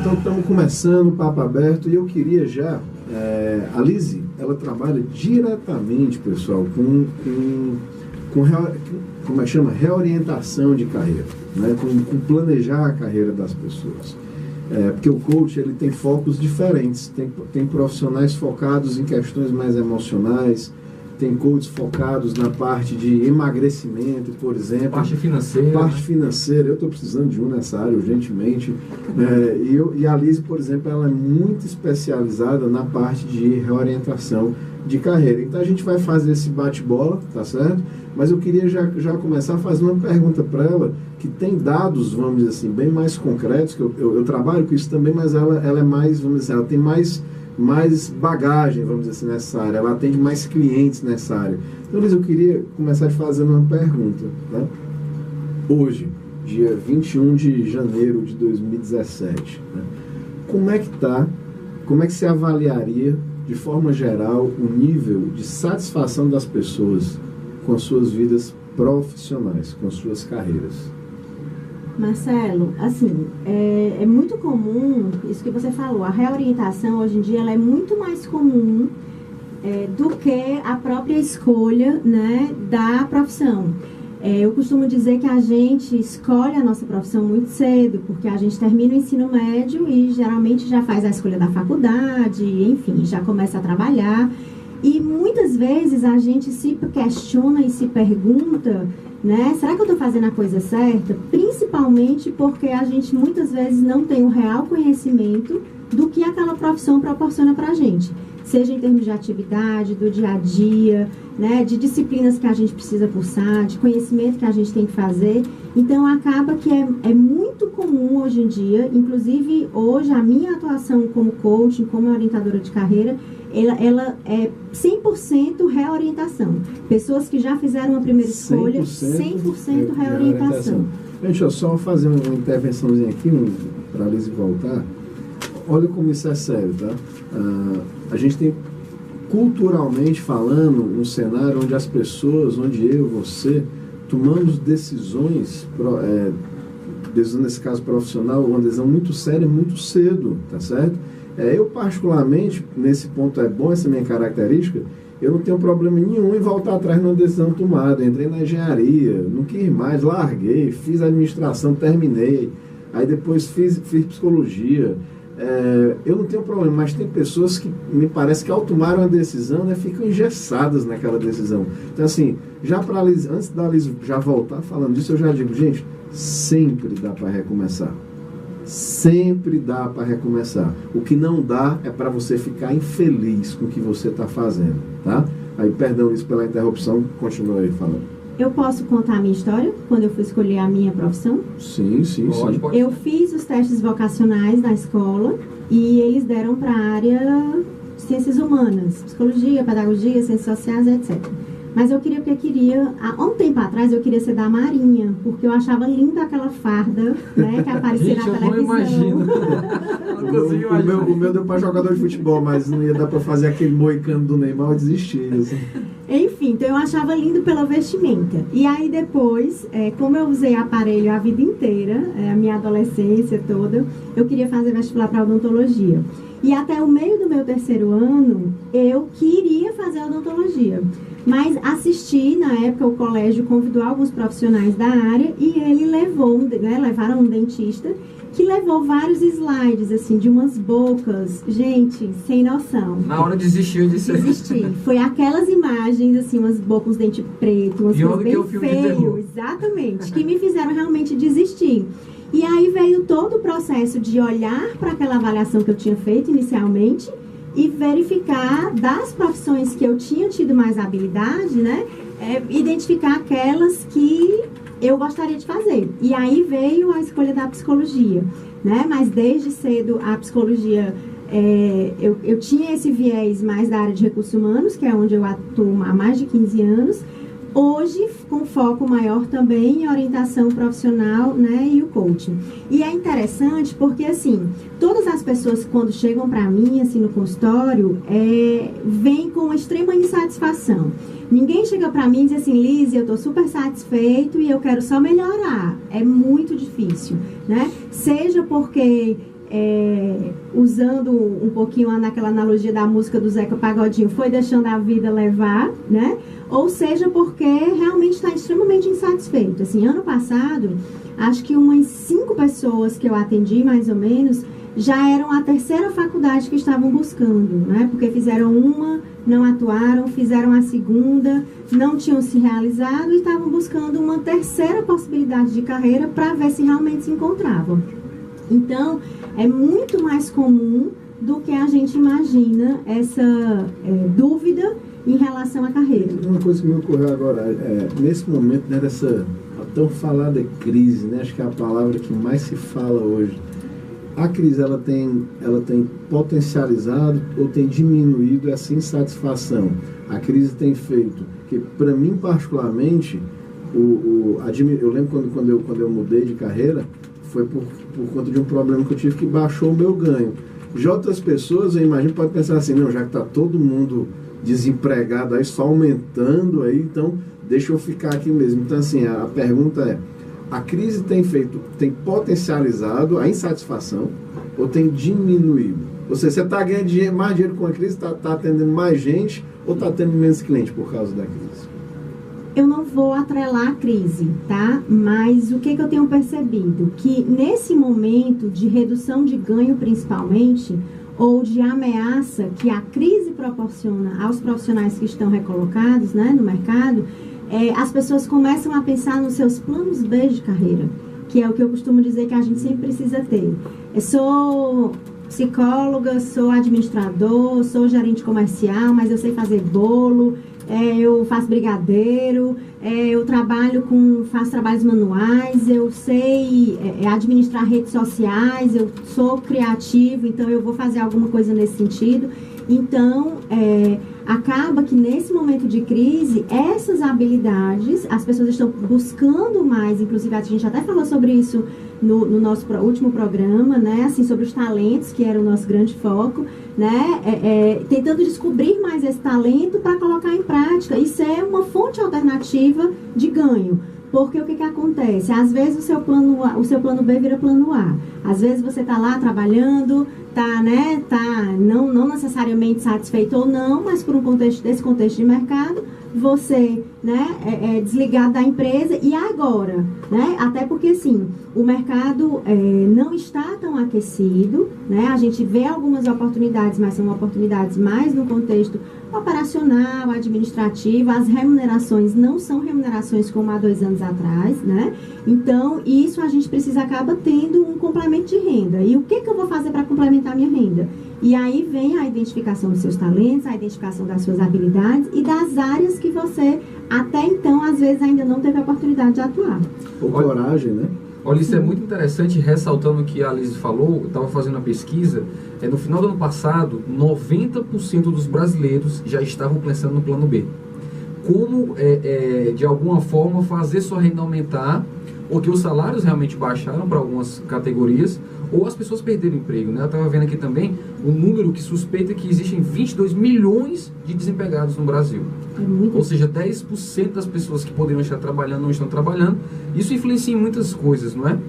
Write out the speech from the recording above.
Então estamos começando o Papo Aberto e eu queria já... a Lise, ela trabalha diretamente, pessoal, como é que chama? Reorientação de carreira, né? Com planejar a carreira das pessoas. Porque o coach ele tem focos diferentes, tem profissionais focados em questões mais emocionais, tem coaches focados na parte de emagrecimento, por exemplo. Parte financeira. Parte financeira, eu estou precisando de um nessa área urgentemente. E a Lise, por exemplo, ela é muito especializada na parte de reorientação de carreira. Então a gente vai fazer esse bate-bola, tá certo? Mas eu queria já começar fazendo uma pergunta para ela, que tem dados, vamos dizer assim, bem mais concretos, que eu trabalho com isso também, mas ela é mais, vamos dizer assim, ela tem mais bagagem, vamos dizer assim, nessa área, ela atende mais clientes nessa área. Então, Liz, eu queria começar te fazendo uma pergunta, tá? Hoje, dia 21 de janeiro de 2017, né? Como é que você avaliaria, de forma geral, o nível de satisfação das pessoas com as suas vidas profissionais, com as suas carreiras? Marcelo, assim, é muito comum, isso que você falou, a reorientação hoje em dia ela é muito mais comum do que a própria escolha, né, da profissão. Eu costumo dizer que a gente escolhe a nossa profissão muito cedo, porque a gente termina o ensino médio e geralmente já faz a escolha da faculdade, enfim, já começa a trabalhar. E muitas vezes a gente se questiona e se pergunta, né, será que eu estou fazendo a coisa certa? Principalmente porque a gente muitas vezes não tem o real conhecimento do que aquela profissão proporciona para a gente. Seja em termos de atividade, do dia a dia, né, de disciplinas que a gente precisa cursar, de conhecimento que a gente tem que fazer. Então, acaba que é muito comum hoje em dia, inclusive hoje a minha atuação como coach, como orientadora de carreira, ela é 100% reorientação. Pessoas que já fizeram a primeira escolha, 100% reorientação. Gente, eu só fazer uma intervençãozinha aqui para a Liz voltar. Olha como isso é sério, tá? A gente tem, culturalmente falando, um cenário onde as pessoas, onde eu, você, tomamos decisões, nesse caso profissional, uma decisão muito séria, muito cedo, tá certo? Eu particularmente, nesse ponto é bom essa minha característica, eu não tenho problema nenhum em voltar atrás numa decisão tomada. Entrei na engenharia, não quis mais, larguei, fiz administração, terminei, aí depois fiz psicologia. Eu não tenho problema, mas tem pessoas que me parece que ao tomar uma decisão, né, ficam engessadas naquela decisão. Então assim, já para Liz, antes da Liz já voltar falando disso, eu já digo, gente, sempre dá para recomeçar. Sempre dá para recomeçar. O que não dá é para você ficar infeliz com o que você está fazendo, tá? Aí, perdão, Liz, pela interrupção, continua aí falando. Eu posso contar a minha história, quando eu fui escolher a minha profissão? Sim. Pode. Eu fiz os testes vocacionais na escola e eles deram para a área de ciências humanas, psicologia, pedagogia, ciências sociais, etc. Mas eu há um tempo atrás, eu queria ser da Marinha, porque eu achava linda aquela farda, né, que aparecia na televisão. Eu não imagino. O meu deu para jogador de futebol, mas não ia dar para fazer aquele moicano do Neymar, eu desisti. Assim. Enfim, então eu achava lindo pela vestimenta. E aí depois, como eu usei aparelho a vida inteira, a minha adolescência toda, eu queria fazer vestibular para odontologia. E até o meio do meu terceiro ano, eu queria fazer odontologia. Mas assisti, na época, o colégio convidou alguns profissionais da área e ele levaram um dentista que levou vários slides, assim, de umas bocas, gente, sem noção. Na hora desistiu de ser. Desisti. Foi aquelas imagens, assim, umas bocas, uns dentes pretos, umas coisas bem feias, exatamente, que me fizeram realmente desistir. E aí veio todo o processo de olhar para aquela avaliação que eu tinha feito inicialmente e verificar das profissões que eu tinha tido mais habilidade, né, identificar aquelas que eu gostaria de fazer. E aí veio a escolha da psicologia, né, mas desde cedo a psicologia, eu tinha esse viés mais da área de recursos humanos, que é onde eu atuo há mais de 15 anos, hoje com foco maior também em orientação profissional, né, e o coaching. E é interessante porque, assim, todas as pessoas quando chegam para mim, assim, no consultório, vêm com uma extrema insatisfação. Ninguém chega para mim e diz assim, Liz, eu estou super satisfeito e eu quero só melhorar. É muito difícil, né? Seja porque usando um pouquinho naquela analogia da música do Zeca Pagodinho, foi deixando a vida levar, né? Ou seja, porque realmente está extremamente insatisfeito. Assim, ano passado, acho que umas 5 pessoas que eu atendi, mais ou menos, já eram a 3ª faculdade que estavam buscando, né? Porque fizeram uma, não atuaram, fizeram a 2ª, não tinham se realizado e estavam buscando uma 3ª possibilidade de carreira para ver se realmente se encontravam. Então, é muito mais comum do que a gente imagina essa dúvida em relação à carreira. Uma coisa que me ocorreu agora, nesse momento, né, dessa tão falada crise, né, acho que é a palavra que mais se fala hoje. A crise, ela tem potencializado ou tem diminuído essa insatisfação? A crise tem feito, que para mim particularmente, eu lembro quando eu mudei de carreira, foi por conta de um problema que eu tive que baixou o meu ganho. Já outras pessoas, eu imagino, podem pensar assim, não, já que está todo mundo desempregado aí, só aumentando aí, então deixa eu ficar aqui mesmo. Então, assim, a pergunta é, a crise tem potencializado a insatisfação ou tem diminuído? Ou seja, você está ganhando mais dinheiro com a crise, está atendendo mais gente ou está tendo menos cliente por causa da crise? Eu não vou atrelar a crise, tá? Mas o que eu tenho percebido? Que nesse momento de redução de ganho, principalmente, ou de ameaça que a crise proporciona aos profissionais que estão recolocados, né, no mercado, as pessoas começam a pensar nos seus planos B de carreira, que é o que eu costumo dizer que a gente sempre precisa ter. Eu sou psicóloga, sou administrador, sou gerente comercial, mas eu sei fazer bolo, eu faço brigadeiro, eu faço trabalhos manuais, eu sei administrar redes sociais, eu sou criativo, então eu vou fazer alguma coisa nesse sentido. Então, acaba que nesse momento de crise, essas habilidades, as pessoas estão buscando mais, inclusive a gente até falou sobre isso no nosso último programa, né, assim, sobre os talentos, que era o nosso grande foco, né, tentando descobrir mais esse talento para colocar em prática e ser uma fonte alternativa de ganho. Porque o que acontece? Às vezes o seu plano B vira plano A. Às vezes você está lá trabalhando, não necessariamente satisfeito ou não, mas por desse contexto de mercado, você, né, é desligado da empresa e agora, né? Até porque, assim, o mercado não está tão aquecido, né? A gente vê algumas oportunidades, mas são oportunidades mais no contexto operacional, administrativo. As remunerações não são remunerações como há 2 anos atrás, né? Então, isso a gente acaba tendo um complemento de renda. E o que eu vou fazer para complementar a minha renda? E aí vem a identificação dos seus talentos, a identificação das suas habilidades e das áreas que você, até então, às vezes ainda não teve a oportunidade de atuar. Ou coragem, né? Olha, isso é muito interessante, ressaltando o que a Alice falou. Eu estava fazendo uma pesquisa, no final do ano passado, 90% dos brasileiros já estavam pensando no plano B. Como, de alguma forma, fazer sua renda aumentar, ou que os salários realmente baixaram para algumas categorias, ou as pessoas perderam o emprego, né? Eu estava vendo aqui também um número que suspeita que existem 22 milhões de desempregados no Brasil. Ou seja, 10% das pessoas que poderiam estar trabalhando não estão trabalhando. Isso influencia em muitas coisas, não é?